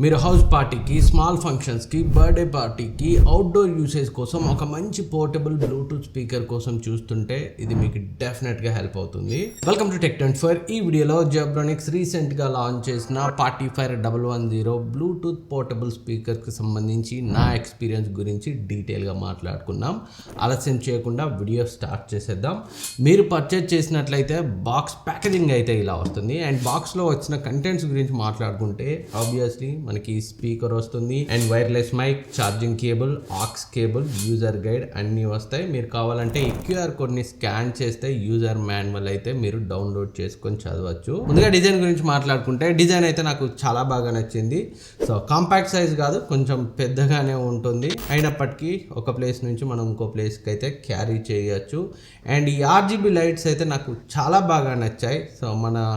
మీరు హౌస్ పార్టీకి, స్మాల్ ఫంక్షన్స్కి, బర్త్డే పార్టీకి, అవుట్డోర్ యూసేజ్ కోసం ఒక మంచి పోర్టబుల్ బ్లూటూత్ స్పీకర్ కోసం చూస్తుంటే ఇది మీకు డెఫినెట్గా హెల్ప్ అవుతుంది. Welcome to Tech24. ఈ వీడియోలో జెబ్రానిక్స్ రీసెంట్గా లాంచ్ చేసిన పార్టీఫైర్ 110 బ్లూటూత్ పోర్టబుల్ స్పీకర్కి సంబంధించి నా ఎక్స్పీరియన్స్ గురించి డీటెయిల్గా మాట్లాడుకున్నాం. ఆలస్యం చేయకుండా వీడియో స్టార్ట్ చేసేద్దాం. మీరు పర్చేజ్ చేసినట్లయితే బాక్స్ ప్యాకేజింగ్ అయితే ఇలా వస్తుంది. అండ్ బాక్స్లో వచ్చిన కంటెంట్స్ గురించి మాట్లాడుకుంటే ఆబ్వియస్లీ మనకి స్పీకర్ వస్తుంది and wireless mic, charging cable, aux cable, user guide అన్నీ వస్తాయి. మీరు కావాలంటే ఈ QR కోడ్ని స్కాన్ చేస్తే యూజర్ మాన్యువల్ అయితే మీరు డౌన్లోడ్ చేసుకొని చదవచ్చు. ముందుగా డిజైన్ గురించి మాట్లాడుకుంటే డిజైన్ అయితే నాకు చాలా బాగా నచ్చింది. సో కాంపాక్ట్ సైజ్ కాదు, కొంచెం పెద్దగానే ఉంటుంది. అయినప్పటికీ ఒక ప్లేస్ నుంచి మనం ఇంకో ప్లేస్కి అయితే క్యారీ చేయొచ్చు. అండ్ ఈ RGB లైట్స్ అయితే నాకు చాలా బాగా నచ్చాయి. సో మన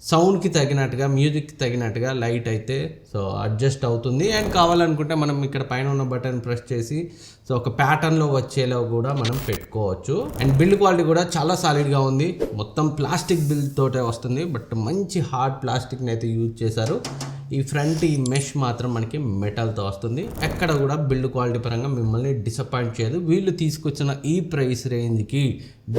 సౌండ్కి తగినట్టుగా, మ్యూజిక్కి తగినట్టుగా లైట్ అయితే సో అడ్జస్ట్ అవుతుంది. అండ్ కావాలనుకుంటే మనం ఇక్కడ పైన ఉన్న బటన్ ప్రెస్ చేసి సో ఒక ప్యాటర్న్లో వచ్చేలా కూడా మనం పెట్టుకోవచ్చు. అండ్ బిల్డ్ క్వాలిటీ కూడా చాలా సాలిడ్గా ఉంది. మొత్తం ప్లాస్టిక్ బిల్డ్ తోటే వస్తుంది, బట్ మంచి హార్డ్ ప్లాస్టిక్ని అయితే యూజ్ చేశారు. ఈ ఫ్రంట్ ఈ మెష్ మాత్రం మనకి మెటల్తో వస్తుంది. ఎక్కడ కూడా బిల్డ్ క్వాలిటీ పరంగా మిమ్మల్ని డిసప్పాయింట్ చేయదు. వీళ్ళు తీసుకొచ్చిన ఈ ప్రైస్ రేంజ్కి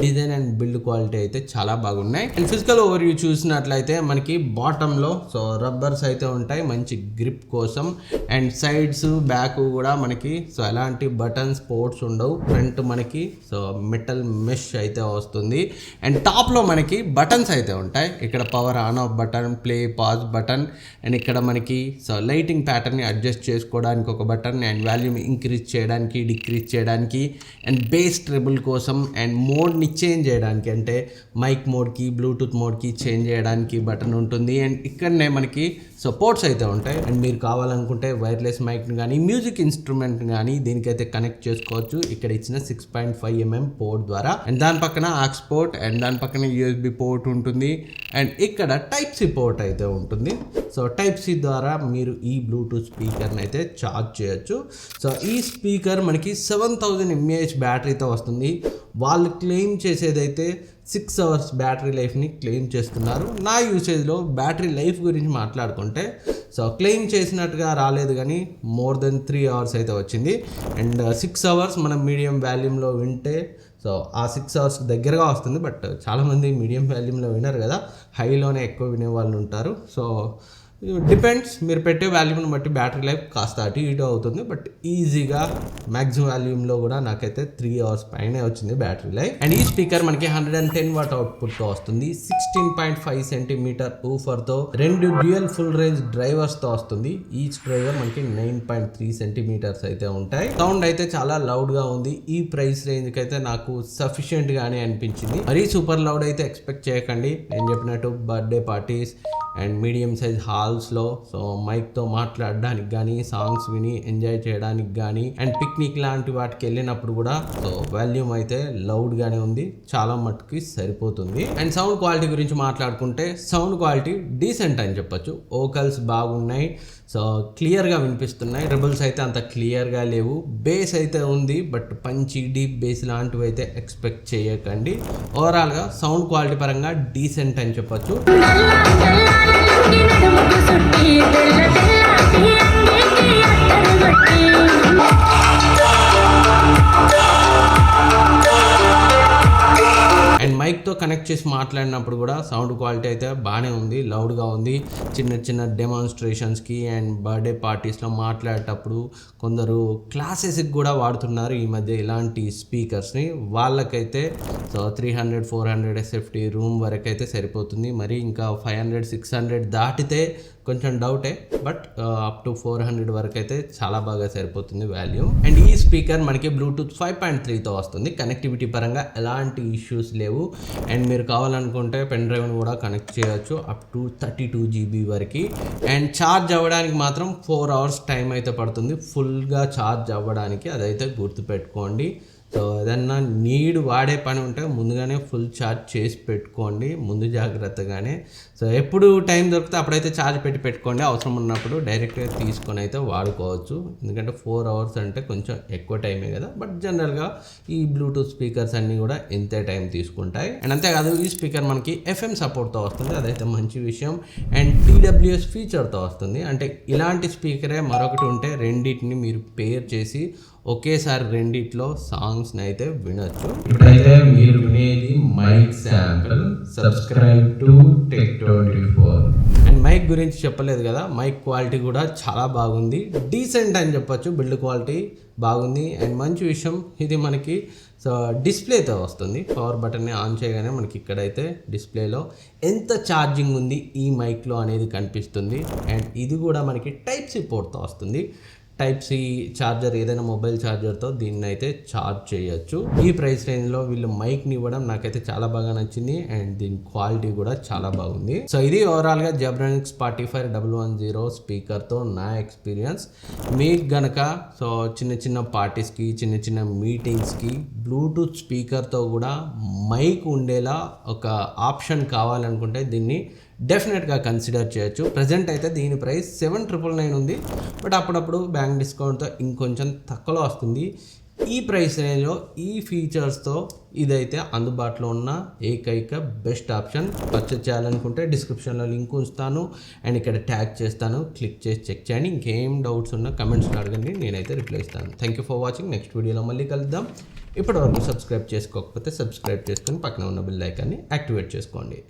డిజైన్ అండ్ బిల్డ్ క్వాలిటీ అయితే చాలా బాగున్నాయి. అండ్ ఫిజికల్ ఓవర్వ్యూ చూసినట్లయితే మనకి బాటంలో సో రబ్బర్స్ అయితే ఉంటాయి మంచి గ్రిప్ కోసం. అండ్ సైడ్స్, బ్యాక్ కూడా మనకి సో ఎలాంటి బటన్స్, పోర్ట్స్ ఉండవు. ఫ్రంట్ మనకి సో మెటల్ మెష్ అయితే వస్తుంది. అండ్ టాప్లో మనకి బటన్స్ అయితే ఉంటాయి. ఇక్కడ power on off button, play, pause button, and ఇక్కడ మనకి సో లైటింగ్ ప్యాటర్న్ని అడ్జస్ట్ చేసుకోవడానికి ఒక బటన్, అండ్ వాల్యూమ్ ఇంక్రీజ్ చేయడానికి, డిక్రీజ్ చేయడానికి, అండ్ బేస్ ట్రిబుల్ కోసం, అండ్ మోడ్ని చేంజ్ చేయడానికి అంటే మైక్ మోడ్కి, బ్లూటూత్ మోడ్కి చేంజ్ చేయడానికి బటన్ ఉంటుంది. అండ్ ఇక్కడనే మనకి సో పోర్ట్స్ అయితే ఉంటాయి. అండ్ మీరు కావాలనుకుంటే వైర్లెస్ మైక్ని కానీ, మ్యూజిక్ ఇన్స్ట్రుమెంట్ కానీ దీనికైతే కనెక్ట్ చేసుకోవచ్చు. ఇక్కడ ఇచ్చిన 6.5mm పోర్ట్ ద్వారా. అండ్ దాని పక్కన ఆక్స్ పోర్ట్, అండ్ దాని పక్కన USB పోర్ట్ ఉంటుంది. అండ్ ఇక్కడ Type-C పోర్ట్ అయితే ఉంటుంది. సో Type-C ద్వారా మీరు ఈ బ్లూటూత్ స్పీకర్ని అయితే ఛార్జ్ చేయొచ్చు. సో ఈ స్పీకర్ మనకి 7000 mAh బ్యాటరీతో వస్తుంది. వాళ్ళు క్లెయిమ్ చేసేదైతే 6 hours బ్యాటరీ లైఫ్ని క్లెయిమ్ చేస్తున్నారు. నా యూసేజ్లో బ్యాటరీ లైఫ్ గురించి మాట్లాడుకుంటే సో క్లెయిమ్ చేసినట్టుగా రాలేదు, కానీ మోర్ దెన్ 3 hours అయితే వచ్చింది. అండ్ 6 hours మనం మీడియం వాల్యూమ్లో వింటే సో ఆ 6 hours దగ్గరగా వస్తుంది. బట్ చాలామంది మీడియం వాల్యూమ్లో వినరు కదా, హైలోనే ఎక్కువ వినే వాళ్ళు ఉంటారు. సో డిపెండ్స్, మీరు పెట్టే వాల్యూమ్ని బట్టి బ్యాటరీ లైఫ్ కాస్త అటు ఇటు అవుతుంది. బట్ ఈజీగా మ్యాక్సిమం వాల్యూమ్లో కూడా నాకైతే 3 hours పైనే వచ్చింది బ్యాటరీ లైఫ్. అండ్ ఈ స్పీకర్ మనకి 110 watt అవుట్పుట్తో వస్తుంది. 16.5 cm ఊఫర్తో, 2 డ్యూయల్ ఫుల్ రేంజ్ డ్రైవర్స్తో వస్తుంది. ఈచ్ డ్రైవర్ మనకి 9.3 cm అయితే ఉంటాయి. సౌండ్ అయితే చాలా లౌడ్గా ఉంది. ఈ ప్రైస్ రేంజ్కి అయితే నాకు సఫిషియెంట్గానే అనిపించింది. మరీ సూపర్ లౌడ్ అయితే ఎక్స్పెక్ట్ చేయకండి. నేను చెప్పినట్టు birthday parties and medium size హాల్స్లో సో మైక్తో మాట్లాడడానికి కానీ, సాంగ్స్ విని ఎంజాయ్ చేయడానికి కానీ, అండ్ పిక్నిక్ లాంటి వాటికి వెళ్ళినప్పుడు కూడా సో వాల్యూమ్ అయితే లౌడ్గానే ఉంది. చాలా మట్టుకి సరిపోతుంది. అండ్ సౌండ్ క్వాలిటీ గురించి మాట్లాడుకుంటే సౌండ్ క్వాలిటీ డీసెంట్ అని చెప్పొచ్చు. వోకల్స్ బాగున్నాయి, సో క్లియర్గా వినిపిస్తున్నాయి. ట్రిబుల్స్ అయితే అంత క్లియర్గా లేవు. బేస్ అయితే ఉంది, బట్ పంచి డీప్ బేస్ లాంటివి అయితే ఎక్స్పెక్ట్ చేయకండి. ఓవరాల్గా సౌండ్ క్వాలిటీ పరంగా డీసెంట్ అని చెప్పొచ్చు. అండ్ మైక్తో కనెక్ట్ చేసి మాట్లాడినప్పుడు కూడా సౌండ్ క్వాలిటీ అయితే బాగానే ఉంది, లౌడ్గా ఉంది. చిన్న చిన్న డెమాన్స్ట్రేషన్స్కి అండ్ బర్త్డే పార్టీస్లో మాట్లాడేటప్పుడు కొందరు క్లాసెస్కి కూడా వాడుతున్నారు ఈ మధ్య ఇలాంటి స్పీకర్స్ని. వాళ్ళకైతే సో 300-400 SFT రూమ్ వరకు అయితే సరిపోతుంది. మరి ఇంకా 500-600 దాటితే కొంచెం డౌటే, బట్ అప్ టు 400 వరకు అయితే చాలా బాగా సరిపోతుంది వాల్యూమ్. అండ్ ఈ స్పీకర్ మనకి బ్లూటూత్ 5.3తో వస్తుంది. కనెక్టివిటీ పరంగా ఎలాంటి ఇష్యూస్ లేవు. అండ్ మీరు కావాలనుకుంటే పెన్ డ్రైవ్ని కూడా కనెక్ట్ చేయొచ్చు అప్ టు 32 GB వరకు. అండ్ ఛార్జ్ అవ్వడానికి మాత్రం 4 hours టైం అయితే పడుతుంది ఫుల్గా ఛార్జ్ అవ్వడానికి, అదైతే గుర్తుపెట్టుకోండి. సో ఏదన్నా వాడే పని ఉంటే ముందుగానే ఫుల్ ఛార్జ్ చేసి పెట్టుకోండి, ముందు జాగ్రత్తగానే. సో ఎప్పుడు టైం దొరికితే అప్పుడైతే ఛార్జ్ పెట్టుకోండి, అవసరం ఉన్నప్పుడు డైరెక్ట్గా తీసుకొని అయితే వాడుకోవచ్చు. ఎందుకంటే 4 hours అంటే కొంచెం ఎక్కువ టైమే కదా, బట్ జనరల్గా ఈ బ్లూటూత్ స్పీకర్స్ అన్నీ కూడా ఇంతే టైం తీసుకుంటాయి. అండ్ అంతేకాదు ఈ స్పీకర్ మనకి FM సపోర్ట్తో వస్తుంది, అదైతే మంచి విషయం. అండ్ TWS ఫీచర్తో వస్తుంది. అంటే ఇలాంటి స్పీకరే మరొకటి ఉంటే రెండింటిని మీరు పేర్ చేసి ఒకేసారి రెండిట్లో సాంగ్స్ని అయితే వినొచ్చు. ఇప్పుడైతే మీరు వినేది mic sample. Subscribe to Tech24. And mic గురించి చెప్పలేదు కదా, మైక్ క్వాలిటీ కూడా చాలా బాగుంది, డీసెంట్ అని చెప్పొచ్చు. బిల్డ్ క్వాలిటీ బాగుంది. అండ్ మంచి విషయం, ఇది మనకి సో డిస్ప్లేతో వస్తుంది. పవర్ బటన్ని ఆన్ చేయగానే మనకి ఇక్కడైతే డిస్ప్లేలో ఎంత ఛార్జింగ్ ఉంది ఈ మైక్లో అనేది కనిపిస్తుంది. అండ్ ఇది కూడా మనకి Type-C పోర్ట్తో వస్తుంది. Type-C ఛార్జర్, ఏదైనా మొబైల్ ఛార్జర్తో దీన్ని అయితే ఛార్జ్ చేయొచ్చు. ఈ ప్రైస్ రేంజ్లో వీళ్ళు మైక్ని ఇవ్వడం నాకైతే చాలా బాగా నచ్చింది. అండ్ దీని క్వాలిటీ కూడా చాలా బాగుంది. సో ఇది ఓవరాల్గా జబ్రానిక్స్ Spotify 110 స్పీకర్తో నా ఎక్స్పీరియన్స్. మీకు గనక సో చిన్న పార్టీస్కి, చిన్న మీటింగ్స్కి బ్లూటూత్ స్పీకర్తో కూడా మైక్ ఉండేలా ఒక ఆప్షన్ కావాలనుకుంటే దీన్ని డెఫినెట్గా కన్సిడర్ చేయొచ్చు. ప్రజెంట్ అయితే దీని ప్రైస్ 7,999 ఉంది, బట్ అప్పుడప్పుడు బ్యాంక్ డిస్కౌంట్తో ఇంకొంచెం తక్కువలో వస్తుంది. ఈ ప్రైస్ రేంజ్లో ఈ ఫీచర్స్తో ఇదైతే అందుబాటులో ఉన్న ఏకైక బెస్ట్ ఆప్షన్. పర్చేజ్ చేయాలనుకుంటే డిస్క్రిప్షన్లో లింక్ ఉంచుతాను అండ్ ఇక్కడ ట్యాగ్ చేస్తాను, క్లిక్ చేసి చెక్ చేయండి. ఇంకేం డౌట్స్ ఉన్నా కమెంట్స్లో అడగండి, నేనైతే రిప్లై ఇస్తాను. Thank you for watching. Next వీడియోలో మళ్ళీ కలుద్దాం. ఇప్పటివరకు సబ్స్క్రైబ్ చేసుకోకపోతే సబ్స్క్రైబ్ చేసుకొని పక్కన ఉన్న బెల్ ఐకాన్ని యాక్టివేట్ చేసుకోండి.